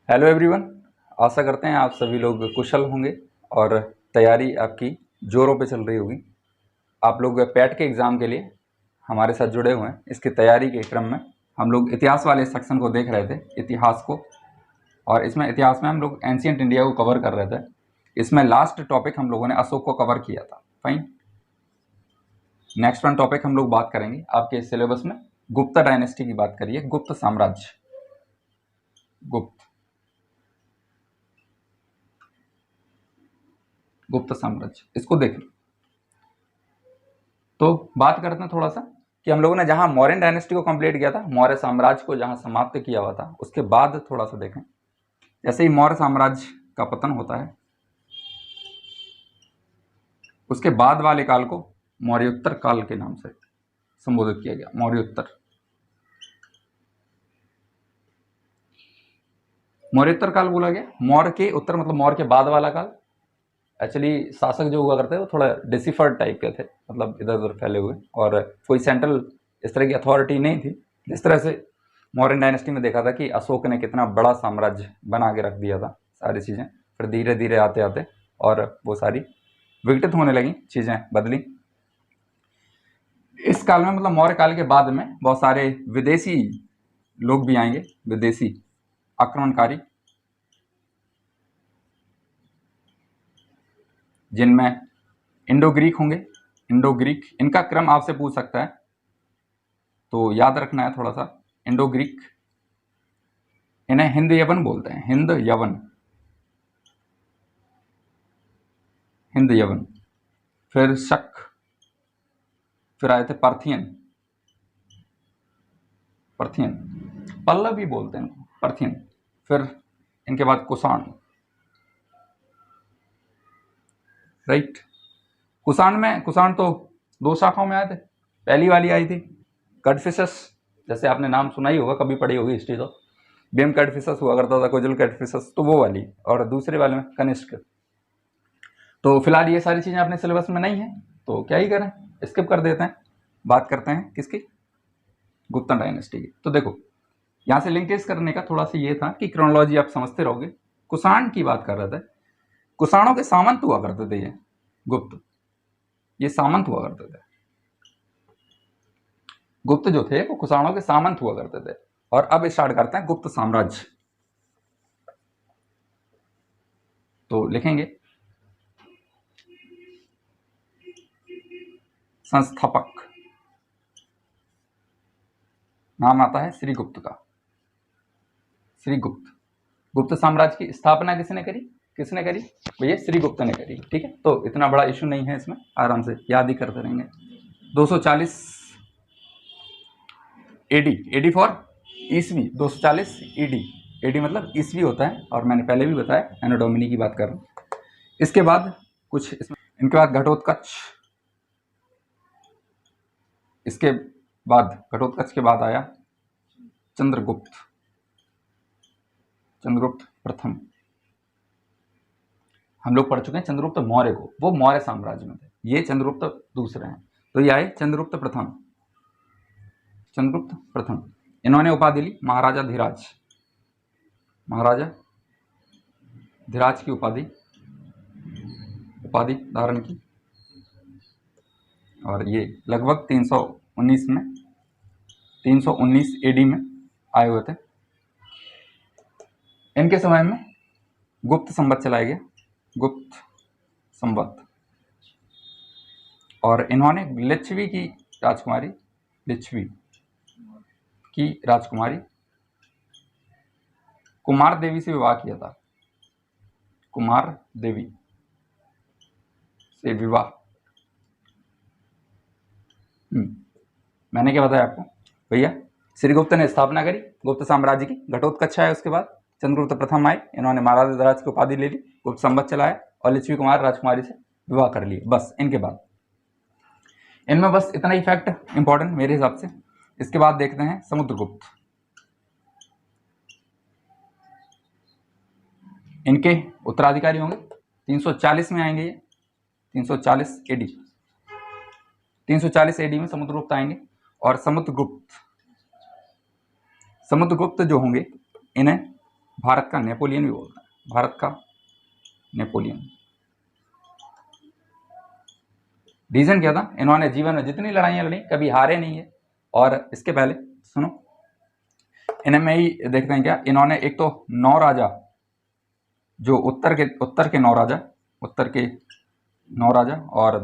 Hello everyone. आशा करते हैं आप सभी लोग कुशल होंगे और तैयारी आपकी जोरों पे चल रही होगी। आप लोग पैट के एग्ज़ाम के लिए हमारे साथ जुड़े हुए हैं। इसकी तैयारी के क्रम में हम लोग इतिहास वाले सेक्शन को देख रहे थे, इतिहास को, और इसमें इतिहास में हम लोग एंशियंट इंडिया को कवर कर रहे थे। इसमें लास्ट टॉपिक हम लोगों ने अशोक को कवर किया था। फाइन, नेक्स्ट वन टॉपिक हम लोग बात करेंगे आपके सिलेबस में गुप्ता डायनेस्टी की बात करिए, गुप्त साम्राज्य, गुप्त साम्राज्य, इसको देखें। तो बात करते हैं थोड़ा सा कि हम लोगों ने जहां मौर्यन डायनेस्टी को कंप्लीट किया था, मौर्य साम्राज्य को जहां समाप्त किया हुआ था, उसके बाद थोड़ा सा देखें। जैसे ही मौर्य साम्राज्य का पतन होता है, उसके बाद वाले काल को मौर्योत्तर काल के नाम से संबोधित किया गया। मौर्योत्तर काल बोला गया। मौर्य के उत्तर मतलब मौर्य के बाद वाला काल। एक्चुअली शासक जो हुआ करते थे वो थोड़ा डिसिफर्ड टाइप के थे, मतलब इधर उधर फैले हुए, और कोई सेंट्रल इस तरह की अथॉरिटी नहीं थी। जिस तरह से मौर्यन डायनेस्टी में देखा था कि अशोक ने कितना बड़ा साम्राज्य बना के रख दिया था, सारी चीज़ें फिर धीरे धीरे आते आते और वो सारी विघटित होने लगी, चीज़ें बदली। इस काल में मतलब मौर्य काल के बाद में बहुत सारे विदेशी लोग भी आएंगे, विदेशी आक्रमणकारी, जिनमें इंडो ग्रीक होंगे। इंडो ग्रीक, इनका क्रम आपसे पूछ सकता है तो याद रखना है थोड़ा सा। इंडो ग्रीक, इन्हें हिंद यवन बोलते हैं, हिंद यवन, हिंद यवन। फिर शक, फिर आए थे पार्थियन, पार्थियन, पल्लव भी बोलते हैं पार्थियन। फिर इनके बाद कुषाण, राइट। कुषाण तो दो शाखाओं में आए थे। पहली वाली आई थी कड़फिसस, जैसे आपने नाम सुना ही होगा, कभी पढ़ी होगी हिस्ट्री तो। बीएम कड़फिसस हुआ करता था, कोजल कड़फिसस, तो वो वाली। और दूसरे वाले में कनिष्क। तो फिलहाल ये सारी चीज़ें अपने सिलेबस में नहीं है तो क्या ही करें, स्किप कर देते हैं। बात करते हैं किसकी, गुप्ता डायनेस्टी की। तो देखो यहाँ से लिंकेज करने का थोड़ा सा ये था कि क्रोनोलॉजी आप समझते रहोगे। कुषाण की बात कर रहे थे, कुषाणों के सामंत हुआ करते थे ये गुप्त, ये सामंत हुआ करते थे। गुप्त जो थे वो कुषाणों के सामंत हुआ करते थे। और अब स्टार्ट करते हैं गुप्त साम्राज्य। तो लिखेंगे संस्थापक, नाम आता है श्रीगुप्त का, श्रीगुप्त। गुप्त साम्राज्य की स्थापना किसने करी, किसने करी भैया, श्रीगुप्त ने करी। ठीक है, तो इतना बड़ा इशू नहीं है इसमें, आराम से याद ही करते रहेंगे। 240 एडी, एडी फॉर ईसवी, 240 ईडी, एडी मतलब ईसवी होता है, और मैंने पहले भी बताया एनो डोमिनी की बात कर रहा हूँ। इसके बाद कुछ इसमें, इनके बाद घटोत्कच, इसके बाद घटोत्कच के बाद आया चंद्रगुप्त, चंद्रगुप्त प्रथम। हम लोग पढ़ चुके हैं चंद्रगुप्त मौर्य को, वो मौर्य साम्राज्य में थे, ये चंद्रगुप्त दूसरे हैं। तो ये आए चंद्रगुप्त प्रथम, चंद्रगुप्त प्रथम। इन्होंने उपाधि ली महाराजा धीराज, महाराजा धीराज की उपाधि धारण की, और ये लगभग 319 में, 319 एडी में आए हुए थे। इनके समय में गुप्त संवत चलाया गया, गुप्त संवत। और इन्होंने लिच्छवी की राजकुमारी, लिच्छवी की राजकुमारी कुमार देवी से विवाह किया था, कुमार देवी से विवाह। मैंने क्या बताया आपको भैया, श्रीगुप्त ने स्थापना करी गुप्त साम्राज्य की, घटोत्कच आया, उसके बाद चंद्रगुप्त प्रथम आए, इन्होंने महाराजा धीराज की उपाधि ले ली, गुप्त संवत चलाया, और लिच्छवी कुमार राजकुमारी से विवाह कर लिए। बस इनके बाद, इनमें बस इतना ही फैक्ट इंपॉर्टेंट मेरे हिसाब से। इसके बाद देखते हैं समुद्रगुप्त, इनके उत्तराधिकारी होंगे, 340 में आएंगे ये, 340 एडी, 340 एडी में समुद्रगुप्त आएंगे। और समुद्रगुप्त जो होंगे, इन्हें भारत का नेपोलियन भी बोलते हैं, भारत का नेपोलियन। रीजन क्या था, इन्होंने जीवन में जितनी लड़ाइयां लड़ी कभी हारे नहीं है। और इसके पहले सुनो, इनमें ही देखते हैं क्या, इन्होंने एक तो 9 राजा, जो उत्तर के 9 राजा, उत्तर के 9 राजा और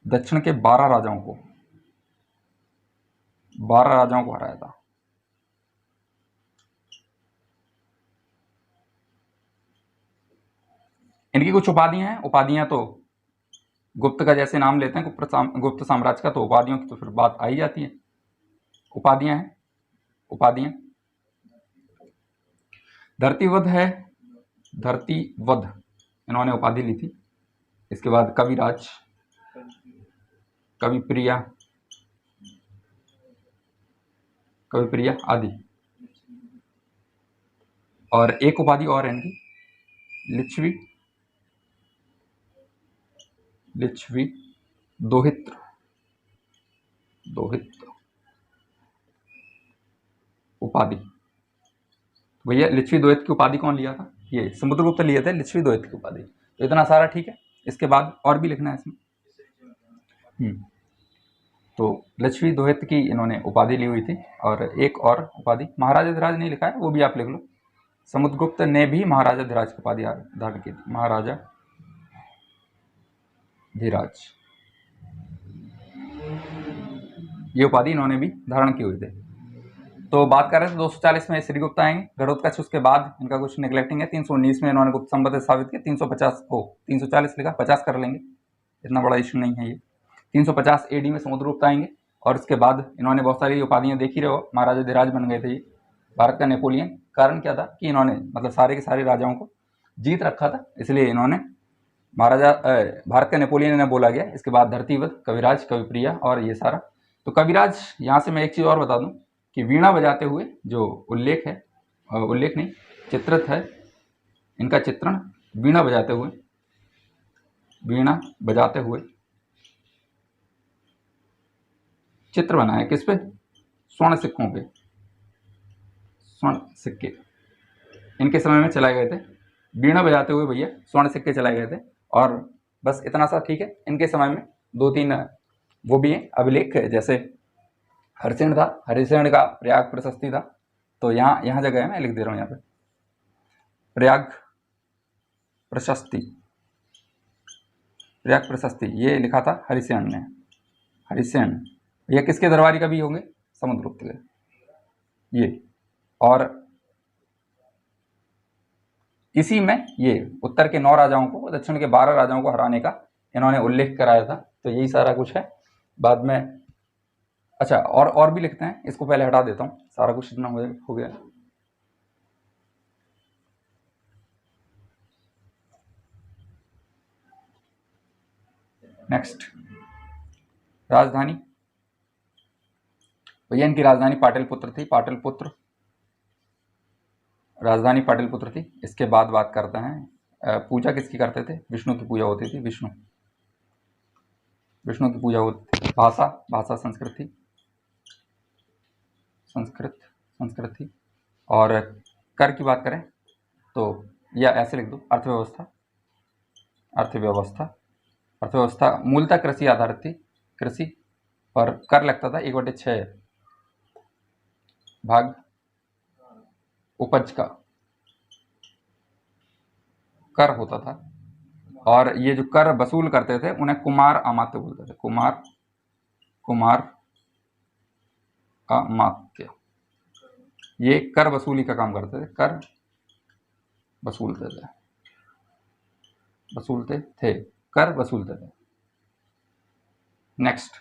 दक्षिण के 12 राजाओं को, 12 राजाओं को हराया था। इनकी कुछ उपाधियां हैं, उपाधियां तो गुप्त का जैसे नाम लेते हैं गुप्त साम्राज्य का, तो उपाधियों की तो फिर बात आई जाती है। उपाधियां हैं, उपाधियां धरतीवध है, धरतीवध इन्होंने उपाधि ली थी। इसके बाद कविराज, कविप्रिया, कविप्रिया आदि। और एक उपाधि और है इनकी, लिच्छवी, लिच्छवी दोहित्र, दोहित्र उपाधि। भैया लिच्छवी दोहित्र की उपाधि कौन लिया था, ये समुद्रगुप्त लिए थे लिच्छवी दोहित्र की उपाधि। तो इतना सारा ठीक है। इसके बाद और भी लिखना है इसमें। तो लिच्छवी दोहित्र की इन्होंने उपाधि ली हुई थी। और एक और उपाधि महाराजाधिराज नहीं लिखा है, वो भी आप लिख लो। समुद्रगुप्त ने भी महाराजाधिराज की उपाधि धारण की थी, महाराजाधिराज, ये उपाधि इन्होंने भी धारण की हुई थी। तो बात कर रहे थे 240 में श्रीगुप्त आएंगे, घटोत्कच उसके बाद इनका कुछ नेग्लेक्टिंग है। 319 में इन्होंने गुप्त संपत्ति स्थापित की। 350 को 340 लिखा, 50 कर लेंगे, इतना बड़ा इशू नहीं है ये। 350 AD में समुद्रगुप्त आएंगे। और इसके बाद इन्होंने बहुत सारी उपाधियां, देख ही रहे हो, महाराजाधिराज बन गए थे ये, भारत का नेपोलियन। कारण क्या था कि इन्होंने मतलब सारे के सारे राजाओं को जीत रखा था, इसलिए इन्होंने भारत का नेपोलियन इन्हें बोला गया। इसके बाद धरतीवध, कविराज, कविप्रिया और ये सारा। तो कविराज, यहाँ से मैं एक चीज़ और बता दूं कि वीणा बजाते हुए जो उल्लेख है, उल्लेख नहीं, चित्रित है इनका चित्रण, वीणा बजाते हुए, वीणा बजाते हुए चित्र बना है। किस पे, स्वर्ण सिक्कों पे, स्वर्ण सिक्के इनके समय में चलाए गए थे। वीणा बजाते हुए भैया स्वर्ण सिक्के चलाए गए थे। और बस इतना सा ठीक है। इनके समय में 2-3 वो भी हैं अभिलेख, जैसे हरिसेन था, हरिसेन का प्रयाग प्रशस्ति था। तो यहाँ जगह है, मैं लिख दे रहा हूँ यहाँ पे, प्रयाग प्रशस्ति, प्रयाग प्रशस्ति ये लिखा था हरिसेन ने। हरिसेन ये किसके दरबारी कवि होंगे, समुद्रगुप्त के ये। और इसी में ये उत्तर के 9 राजाओं को, दक्षिण के 12 राजाओं को हराने का इन्होंने उल्लेख कराया था। तो यही सारा कुछ है। बाद में अच्छा और भी लिखते हैं, इसको पहले हटा देता हूँ, सारा कुछ इतना हो गया। नेक्स्ट, राजधानी। भैया इनकी राजधानी पाटलिपुत्र थी, पाटलिपुत्र राजधानी पाटलिपुत्र थी। इसके बाद बात करते हैं, पूजा किसकी करते थे, विष्णु की पूजा होती थी, विष्णु की पूजा होती थी। भाषा संस्कृत थी, संस्कृत थी। और कर की बात करें तो या ऐसे लिख दो, अर्थव्यवस्था मूलतः कृषि आधारित थी, कृषि पर कर लगता था 1/6 भाग उपज का कर होता था। और ये जो कर वसूल करते थे उन्हें कुमार अमात्य बोलते थे, कुमार अमात्य। ये कर वसूली का काम करते थे, कर कर वसूलते थे। नेक्स्ट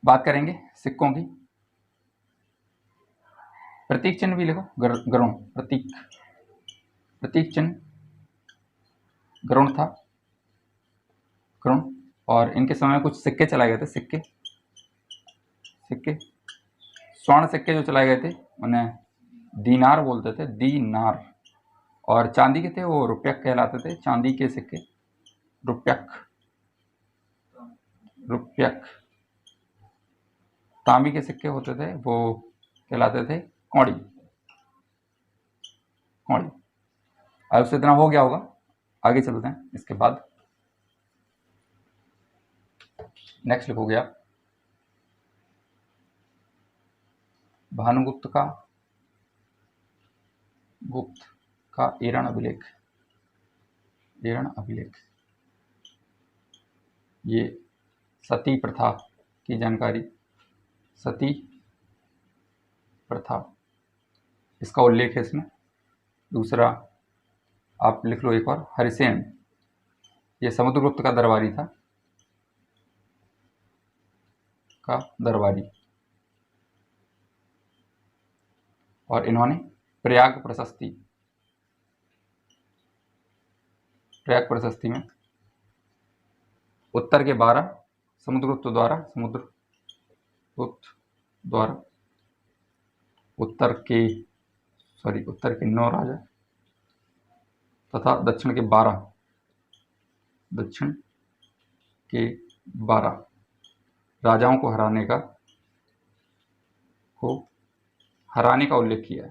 बात करेंगे सिक्कों की। प्रतीक चिन्ह भी लिखो, गरुण, प्रतीक चिन्ह गरुण था, गरुण। और इनके समय में कुछ सिक्के चलाए गए थे, सिक्के स्वर्ण सिक्के जो चलाए गए थे उन्हें दीनार बोलते थे, दीनार। और चांदी के थे वो रुपयक कहलाते थे, चांदी के सिक्के रुपयक। तांबी के सिक्के होते थे वो कहलाते थे कौड़ी, कौड़ी। अब से इतना हो गया होगा, आगे चलते हैं। इसके बाद नेक्स्ट लिखोगे आप भानुगुप्त का एरण अभिलेख, एरण अभिलेख। ये सती प्रथा की जानकारी, सती प्रथा, इसका उल्लेख है इसमें। दूसरा आप लिख लो एक और, हरिसेन, ये समुद्रगुप्त का दरबारी था, का दरबारी, और इन्होंने प्रयाग प्रशस्ति, प्रयाग प्रशस्ति में उत्तर के 12 समुद्रगुप्त द्वारा उत्तर के 9 राजा तथा दक्षिण के 12 राजाओं को हराने का उल्लेख किया है,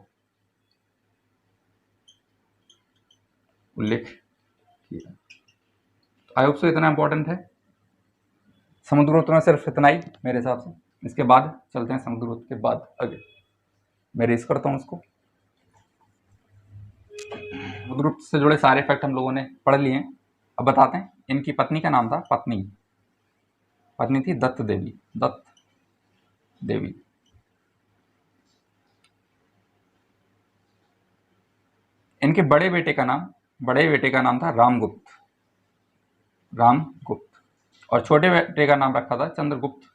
आई होप सो इतना इंपॉर्टेंट है। समुद्रगुप्त में सिर्फ इतना ही मेरे हिसाब से। इसके बाद चलते हैं समुद्रगुप्त के बाद आगे। मैं रेस करता हूँ उसको। समुद्रगुप्त से जुड़े सारे फैक्ट हम लोगों ने पढ़ लिए हैं। अब बताते हैं, इनकी पत्नी का नाम था, पत्नी थी दत्त देवी। इनके बड़े बेटे का नाम था रामगुप्त, और छोटे बेटे का नाम रखा था चंद्रगुप्त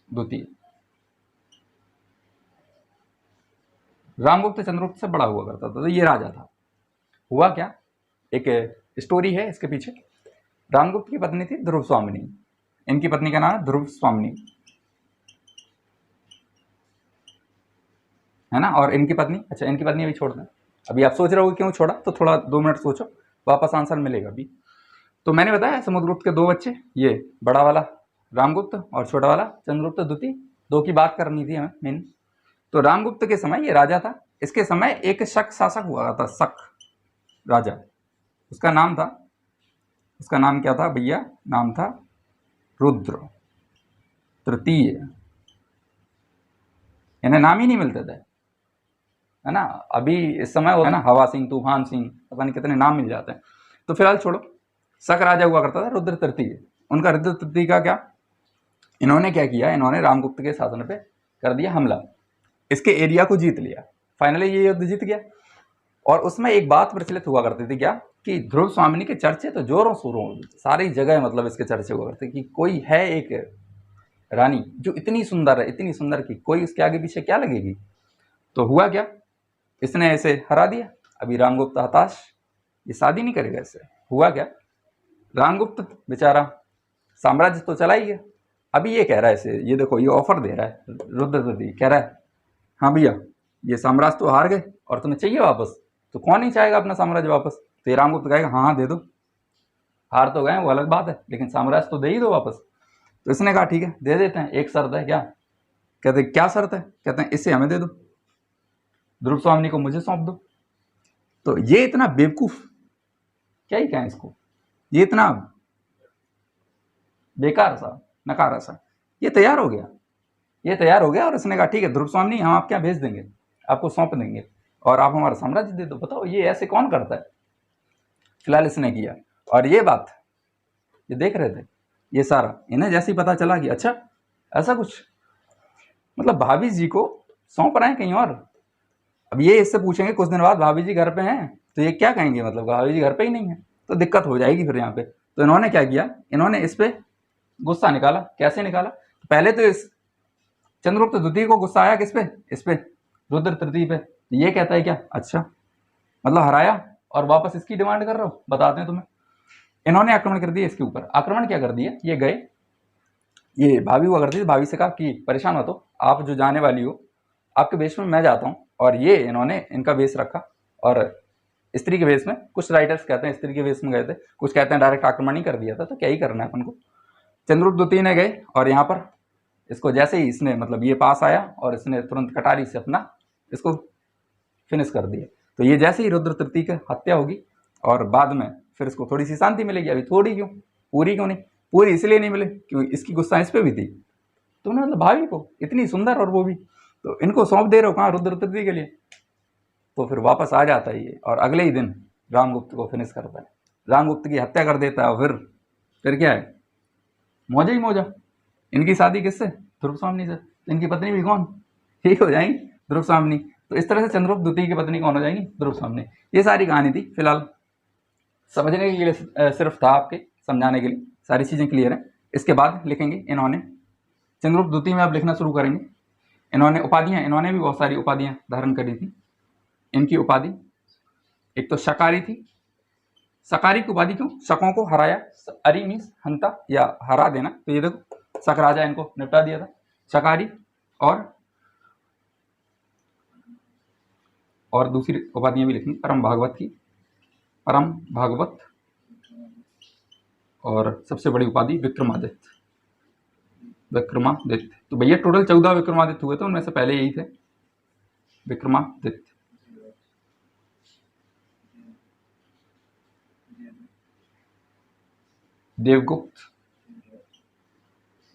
द्वितीय। रामगुप्त चंद्रगुप्त से बड़ा हुआ करता था, तो ये राजा था। हुआ क्या, एक स्टोरी है इसके पीछे। रामगुप्त की पत्नी थी ध्रुव स्वामिनी, इनकी पत्नी का नाम है ध्रुव स्वामिनी, है ना। और इनकी पत्नी, अच्छा इनकी पत्नी अभी छोड़ दें। अभी आप सोच रहे हो क्यों छोड़ा, तो थोड़ा 2 मिनट सोचो, वापस आंसर मिलेगा अभी। तो मैंने बताया समुद्रगुप्त के 2 बच्चे, ये बड़ा वाला रामगुप्त और छोटा वाला चंद्रगुप्त द्वितीय। 2 की बात करनी थी हमें मेन। तो रामगुप्त के समय ये राजा था, इसके समय एक शक शासक हुआ था, शक राजा। उसका नाम क्या था भैया, नाम था रुद्र तृतीय। इन्हें नाम ही नहीं मिलते थे, है ना। अभी इस समय होता है ना हवा सिंह, तूफान सिंह, पता नहीं कितने नाम मिल जाते हैं। तो फिलहाल छोड़ो, शक राजा हुआ करता था रुद्र तृतीय। उनका रुद्र तृतीय का क्या, इन्होंने क्या किया, इन्होंने रामगुप्त के शासन पे कर दिया हमला, इसके एरिया को जीत लिया। फाइनली ये युद्ध जीत गया। और उसमें एक बात प्रचलित हुआ करती थी, क्या कि ध्रुव स्वामिनी के चर्चे तो जोरों शोरों सारी जगह, मतलब इसके चर्चे हुआ करते कि कोई है एक रानी जो इतनी सुंदर है, इतनी सुंदर कि कोई उसके आगे पीछे क्या लगेगी। तो हुआ क्या, इसने ऐसे हरा दिया। अभी रामगुप्त हताश, ये शादी नहीं करेगा इससे। हुआ क्या, रामगुप्त बेचारा साम्राज्य तो चला ही गया। अभी ये कह रहा है इसे, ये देखो ये ऑफर दे रहा है रुद्र, कह रहा है हाँ भैया ये साम्राज्य तो हार गए और तुम्हें चाहिए वापस। तो कौन नहीं चाहेगा अपना साम्राज्य वापस। तो ये रामगुप्त कहेगा हाँ दे दो, हार तो गए वो अलग बात है, लेकिन साम्राज्य तो दे ही दो वापस। तो इसने कहा ठीक है दे देते हैं, एक शर्त है। क्या कहते, क्या शर्त है, कहते हैं इसे हमें दे दो, ध्रुव स्वामिनी को मुझे सौंप दो। तो ये इतना बेवकूफ, क्या ही कहें इसको, ये इतना बेकार सा, नकारा सा, ये तैयार हो गया। और इसने कहा ठीक है ध्रुव स्वामिनी हम आपके यहाँ भेज देंगे, आपको सौंप देंगे और आप हमारा साम्राज्य दे दो। बताओ ये ऐसे कौन करता है। फिलहाल इसने किया, और ये बात ये देख रहे थे ये सारा, इन्हें जैसे ही पता चला कि अच्छा ऐसा कुछ, मतलब भाभी जी को सौंप रहे हैं कहीं और। अब ये इससे पूछेंगे कुछ दिन बाद भाभी जी घर पे हैं, तो ये क्या कहेंगे, मतलब भाभी जी घर पे ही नहीं है, तो दिक्कत हो जाएगी फिर यहाँ पे। तो इन्होंने क्या किया, इन्होंने इस पे गुस्सा निकाला। कैसे निकाला, तो पहले तो इस चंद्रगुप्त द्वितीय को गुस्सा आया किस पे, इस पे रुद्र तृतीय पे। तो ये कहता है क्या, अच्छा मतलब हराया और वापस इसकी डिमांड कर रहे हो, बताते हैं तुम्हें। इन्होंने आक्रमण कर दिया इसके ऊपर। आक्रमण क्या कर दिया, ये गए, ये भाभी हुआ करती थी, भाभी से कहा कि परेशान मत हो, आप जो जाने वाली हो आपके वेश में मैं जाता हूँ। और ये इन्होंने इनका वेश रखा और स्त्री के वेश में, कुछ राइटर्स कहते हैं स्त्री के वेश में गए थे, कुछ कहते हैं डायरेक्ट आक्रमण ही कर दिया था। तो क्या ही करना है अपन को। चंद्रगुप्त द्वितीय ने गए और यहाँ पर इसको जैसे ही इसने मतलब ये पास आया और इसने तुरंत कटारी से अपना इसको फिनिश कर दिया। तो ये जैसे ही रुद्र तृतीय की हत्या होगी और बाद में फिर इसको थोड़ी सी शांति मिलेगी। अभी थोड़ी क्यों, पूरी क्यों नहीं, पूरी इसलिए नहीं मिले क्योंकि इसकी गुस्सा इस पर भी थी। तो मतलब भाभी को इतनी सुंदर और वो भी, तो इनको सौंप दे रहे हो कहाँ रुद्र तृतीय के लिए। तो फिर वापस आ जाता है ये और अगले ही दिन रामगुप्त को फिनिश करता है, रामगुप्त की हत्या कर देता है। और फिर क्या है, मौजा ही मौजा। इनकी शादी किससे, ध्रुव स्वामिनी से। इनकी पत्नी भी कौन, ठीक हो जाएंगी, ध्रुव स्वामिनी। तो इस तरह से चंद्रगुप्त द्वितीय की पत्नी कौन हो जाएंगी, ध्रुव स्वामिनी। ये सारी कहानी थी, फिलहाल समझने के लिए सिर्फ था, आपके समझाने के लिए। सारी चीजें क्लियर है। इसके बाद लिखेंगे इन्होंने चंद्रगुप्त द्वितीय में अब लिखना शुरू करेंगे। इन्होंने उपाधियां, इन्होंने भी बहुत सारी उपाधियां धारण करी थी। इनकी उपाधि एक तो शकारी थी। शकारी की उपाधि क्यों, शकों को हराया, अरी मीन्स हंता या हरा देना। तो ये देखो शक राजा इनको निपटा दिया था, शकारी। और दूसरी उपाधियां भी लिखनी, परम भागवत की, परम भागवत। और सबसे बड़ी उपाधि विक्रमादित्य, विक्रमादित्य। तो भैया टोटल 14 विक्रमादित्य हुए थे, उनमें से पहले यही थे विक्रमादित्य। देवगुप्त,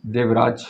देवराज,